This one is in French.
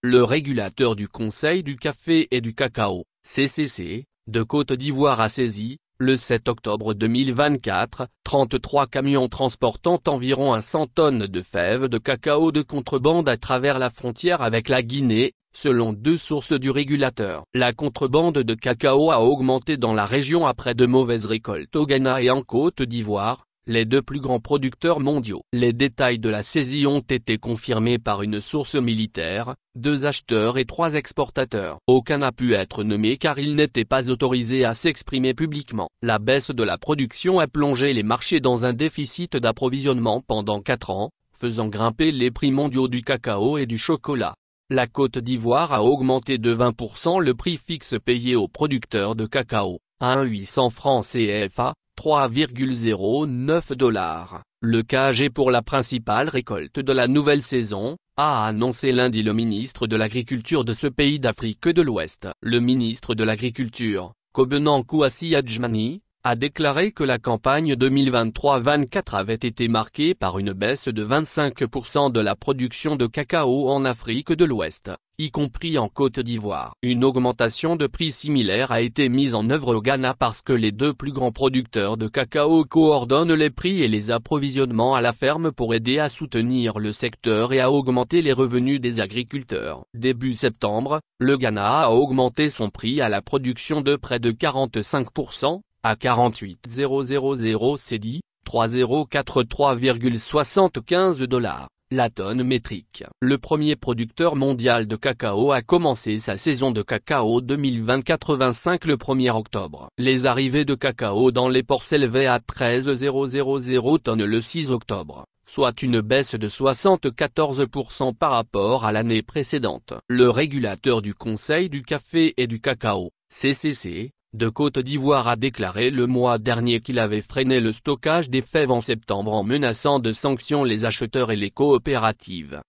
Le régulateur du Conseil du café et du cacao, CCC, de Côte d'Ivoire a saisi, le 7 octobre 2024, 33 camions transportant environ 100 tonnes de fèves de cacao de contrebande à travers la frontière avec la Guinée, selon deux sources du régulateur. La contrebande de cacao a augmenté dans la région après de mauvaises récoltes au Ghana et en Côte d'Ivoire, les deux plus grands producteurs mondiaux. Les détails de la saisie ont été confirmés par une source militaire, 2 acheteurs et 3 exportateurs. Aucun n'a pu être nommé car il n'était pas autorisé à s'exprimer publiquement. La baisse de la production a plongé les marchés dans un déficit d'approvisionnement pendant 4 ans, faisant grimper les prix mondiaux du cacao et du chocolat. La Côte d'Ivoire a augmenté de 20% le prix fixe payé aux producteurs de cacao, à 800 francs CFA, 3,09 $. Le KG pour la principale récolte de la nouvelle saison, a annoncé lundi le ministre de l'Agriculture de ce pays d'Afrique de l'Ouest. Le ministre de l'Agriculture, Kobena Kouassi Adjmani, a déclaré que la campagne 2023-24 avait été marquée par une baisse de 25% de la production de cacao en Afrique de l'Ouest, y compris en Côte d'Ivoire. Une augmentation de prix similaire a été mise en œuvre au Ghana parce que les deux plus grands producteurs de cacao coordonnent les prix et les approvisionnements à la ferme pour aider à soutenir le secteur et à augmenter les revenus des agriculteurs. Début septembre, le Ghana a augmenté son prix à la production de près de 45%, à 48,000 cedi, 3043,75 $, la tonne métrique. Le premier producteur mondial de cacao a commencé sa saison de cacao 2024-25 le 1er octobre. Les arrivées de cacao dans les ports s'élevaient à 13,000 tonnes le 6 octobre, soit une baisse de 74% par rapport à l'année précédente. Le régulateur du Conseil du café et du cacao, CCC, de Côte d'Ivoire a déclaré le mois dernier qu'il avait freiné le stockage des fèves en septembre en menaçant de sanctions les acheteurs et les coopératives.